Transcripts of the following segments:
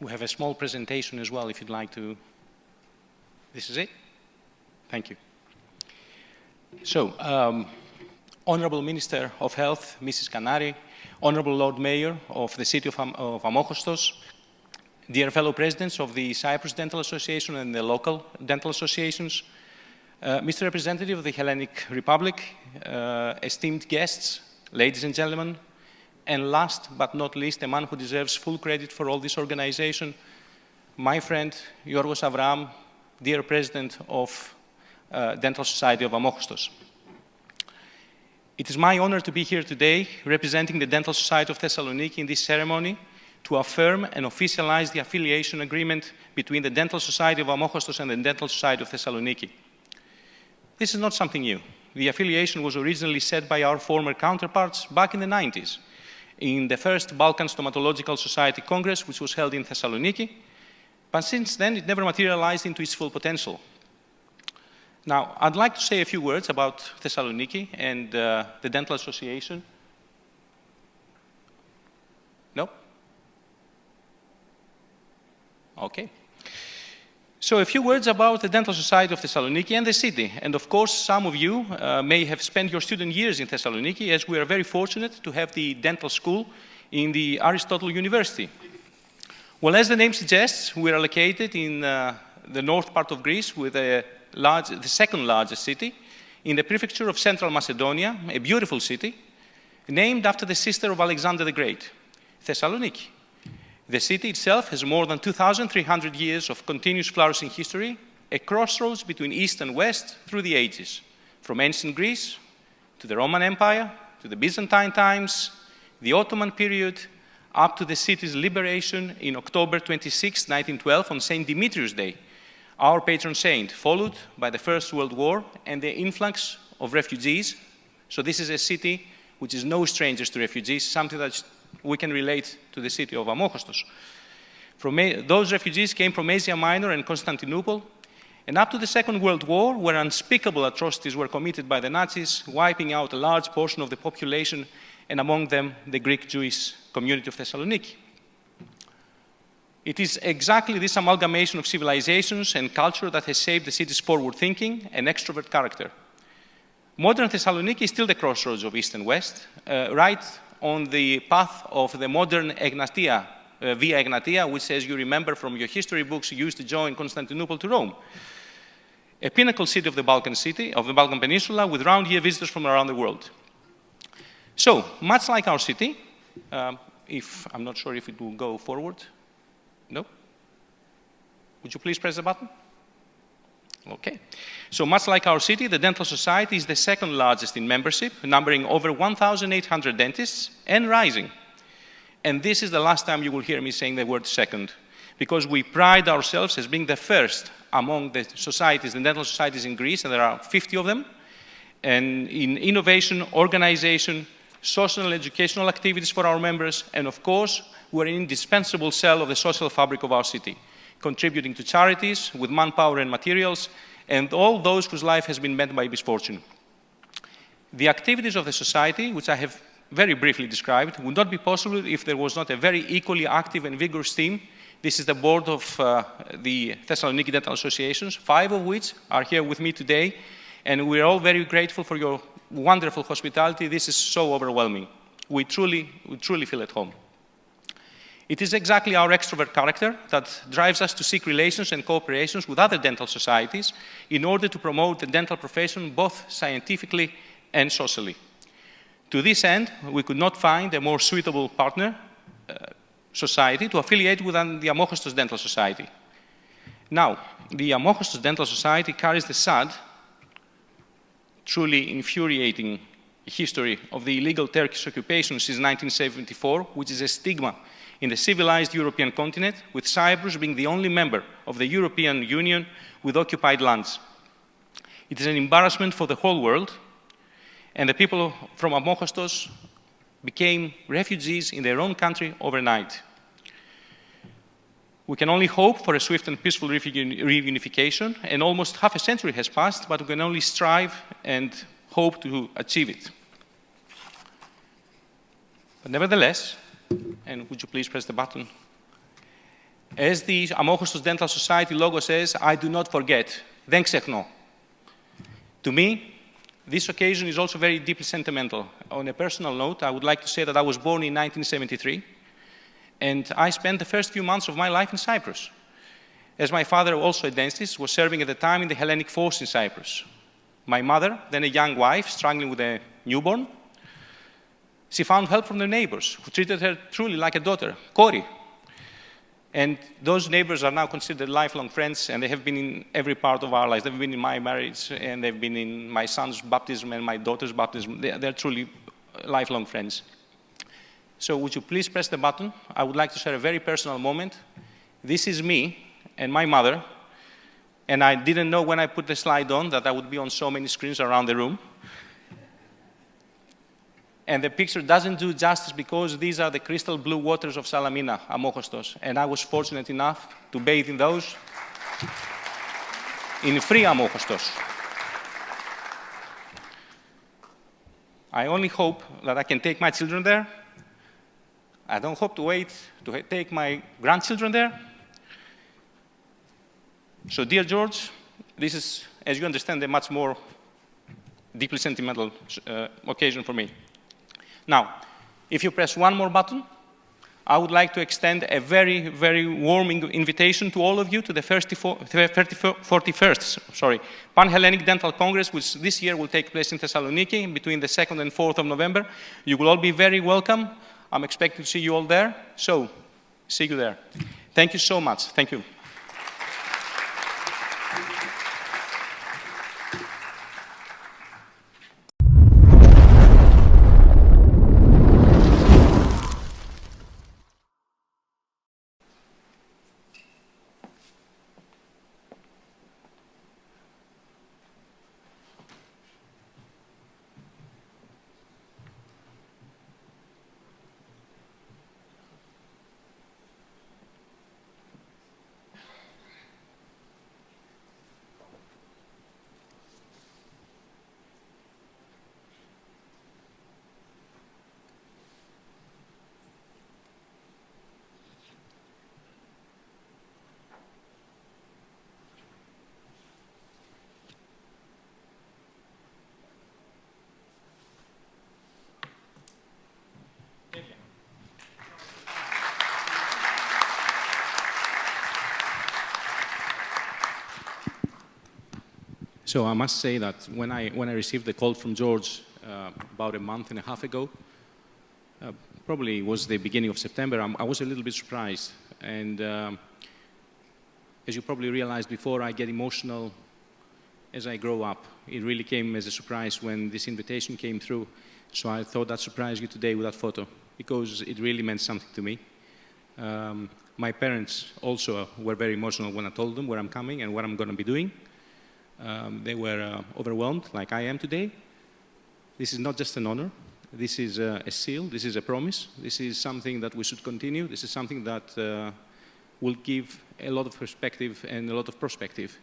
We have a small presentation as well if you'd like to. This is it. Thank you. So, Honorable Minister of Health, Mrs. Kanari, Honorable Lord Mayor of the City of Ammochostos, dear fellow presidents of the Cyprus Dental Association and the local dental associations, Mr. Representative of the Hellenic Republic, esteemed guests, ladies and gentlemen, and last but not least, a man who deserves full credit for all this organization, my friend, Yorgos Avraam, dear President of Dental Society of Ammochostos. It is my honor to be here today representing the Dental Society of Thessaloniki in this ceremony to affirm and officialize the affiliation agreement between the Dental Society of Ammochostos and the Dental Society of Thessaloniki. This is not something new. The affiliation was originally set by our former counterparts back in the 90s in the first Balkan Stomatological Society Congress, which was held in Thessaloniki, but since then it never materialized into its full potential. Now, I'd like to say a few words about Thessaloniki and the Dental Association. No? Okay. So a few words about the Dental Society of Thessaloniki and the city. And of course, some of you may have spent your student years in Thessaloniki, as we are very fortunate to have the dental school in the Aristotle University. Well, as the name suggests, we are located in the north part of Greece with the second largest city in the prefecture of Central Macedonia, a beautiful city, named after the sister of Alexander the Great, Thessaloniki. The city itself has more than 2,300 years of continuous flourishing history, a crossroads between East and West through the ages, from ancient Greece to the Roman Empire, to the Byzantine times, the Ottoman period, up to the city's liberation in October 26, 1912, on St. Demetrius Day, our patron saint, followed by the First World War and the influx of refugees. So this is a city which is no stranger to refugees, something that we can relate to the city of Ammochostos. Those refugees came from Asia Minor and Constantinople, and up to the Second World War, where unspeakable atrocities were committed by the Nazis, wiping out a large portion of the population, and among them the Greek Jewish community of Thessaloniki. It is exactly this amalgamation of civilizations and culture that has shaped the city's forward thinking and extrovert character. Modern Thessaloniki is still the crossroads of East and West, right on the path of the modern Egnatia, Via Egnatia, which, as you remember from your history books, used to join Constantinople to Rome. A pinnacle city of the Balkan Peninsula, with round-year visitors from around the world. So, much like our city, I'm not sure if it will go forward. No? Would you please press the button? Okay. So much like our city, the Dental Society is the second largest in membership, numbering over 1,800 dentists and rising. And this is the last time you will hear me saying the word second, because we pride ourselves as being the first among the societies, the dental societies in Greece, and there are 50 of them, and in innovation, organization, social and educational activities for our members, and of course, we're an indispensable cell of the social fabric of our city, contributing to charities with manpower and materials, and all those whose life has been met by misfortune. The activities of the society, which I have very briefly described, would not be possible if there was not a very equally active and vigorous team. This is the board of the Thessaloniki Dental Associations, 5 of which are here with me today, and we're all very grateful for your wonderful hospitality. This is so overwhelming. We truly feel at home. It is exactly our extrovert character that drives us to seek relations and cooperations with other dental societies in order to promote the dental profession both scientifically and socially. To this end, we could not find a more suitable partner society to affiliate with than the Ammochostos Dental Society. Now, the Ammochostos Dental Society carries the sad, truly infuriating history of the illegal Turkish occupation since 1974, which is a stigma in the civilized European continent, with Cyprus being the only member of the European Union with occupied lands. It is an embarrassment for the whole world, and the people from Ammochostos became refugees in their own country overnight. We can only hope for a swift and peaceful reunification, and almost half a century has passed, but we can only strive and hope to achieve it. But nevertheless, and would you please press the button? As the Amokostos Dental Society logo says, I do not forget. Δεν ξεχνώ. To me, this occasion is also very deeply sentimental. On a personal note, I would like to say that I was born in 1973, and I spent the first few months of my life in Cyprus, as my father, also a dentist, was serving at the time in the Hellenic force in Cyprus. My mother, then a young wife struggling with a newborn, she found help from the neighbors, who treated her truly like a daughter, Kori. And those neighbors are now considered lifelong friends, and they have been in every part of our lives. They've been in my marriage, and they've been in my son's baptism and my daughter's baptism. They're truly lifelong friends. So would you please press the button? I would like to share a very personal moment. This is me and my mother, and I didn't know when I put the slide on that I would be on so many screens around the room. And the picture doesn't do justice because these are the crystal blue waters of Salamina, Amokostos. And I was fortunate enough to bathe in those in free Amokostos. I only hope that I can take my children there. I don't hope to wait to take my grandchildren there. So, dear George, this is, as you understand, a much more deeply sentimental occasion for me. Now, if you press one more button, I would like to extend a very, very warming invitation to all of you to the 41st Pan-Hellenic Dental Congress, which this year will take place in Thessaloniki between the 2nd and 4th of November. You will all be very welcome. I'm expecting to see you all there. So, see you there. Thank you so much. Thank you. So I must say that when I received the call from George about a month and a half ago, probably it was the beginning of September, I was a little bit surprised. And as you probably realized before, I get emotional as I grow up. It really came as a surprise when this invitation came through. So I thought I'd surprise you today with that photo, because it really meant something to me. My parents also were very emotional when I told them where I'm coming and what I'm going to be doing. They were overwhelmed, like I am today. This is not just an honor. This is a seal. This is a promise. This is something that we should continue. This is something that will give a lot of perspective and a lot of perspective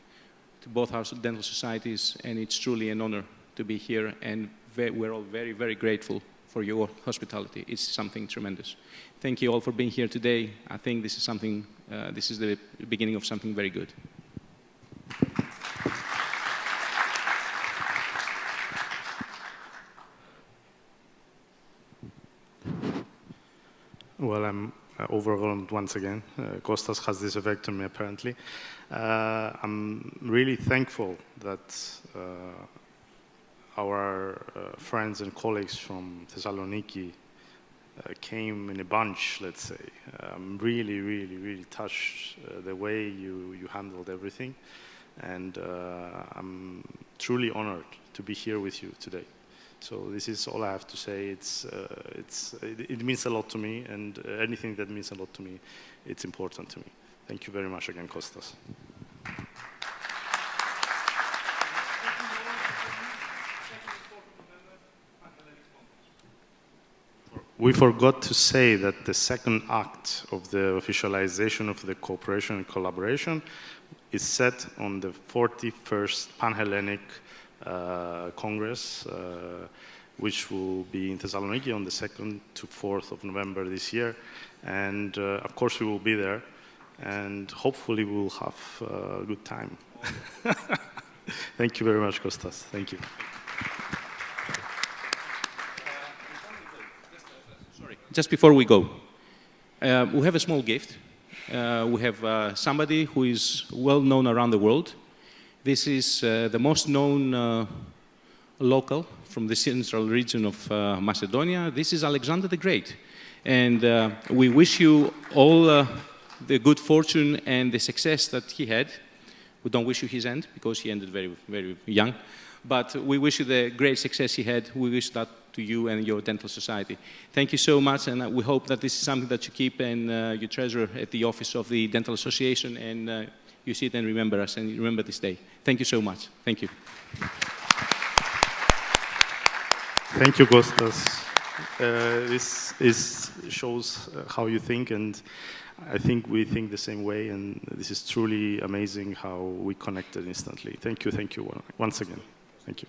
to both our dental societies, and it's truly an honor to be here, and we're all very, very grateful for your hospitality. It's something tremendous. Thank you all for being here today. I think this is something, this is the beginning of something very good. Well, I'm overwhelmed once again. Kostas has this effect on me, apparently. I'm really thankful that our friends and colleagues from Thessaloniki came in a bunch, let's say. I'm really, really, really touched the way you handled everything. And I'm truly honored to be here with you today. So this is all I have to say. It means a lot to me, and anything that means a lot to me, it's important to me. Thank you very much again, Kostas. We forgot to say that the second act of the officialization of the cooperation and collaboration is set on the 41st Pan-Hellenic Congress, which will be in Thessaloniki on the 2nd to 4th of November this year. And of course we will be there. and hopefully we'll have a good time. Thank you very much, Kostas. Thank you. Sorry, just before we go, we have a small gift. We have somebody who is well known around the world. This is the most known local from the central region of Macedonia. This is Alexander the Great. And we wish you all the good fortune and the success that he had. We don't wish you his end, because he ended very, very young. But we wish you the great success he had. We wish that to you and your dental society. Thank you so much, and we hope that this is something that you keep and you treasure at the office of the Dental Association, and you see it and remember us, and remember this day. Thank you so much. Thank you. Thank you, Kostas. This shows how you think, and I think we think the same way, and this is truly amazing how we connected instantly. Thank you once again. Thank you.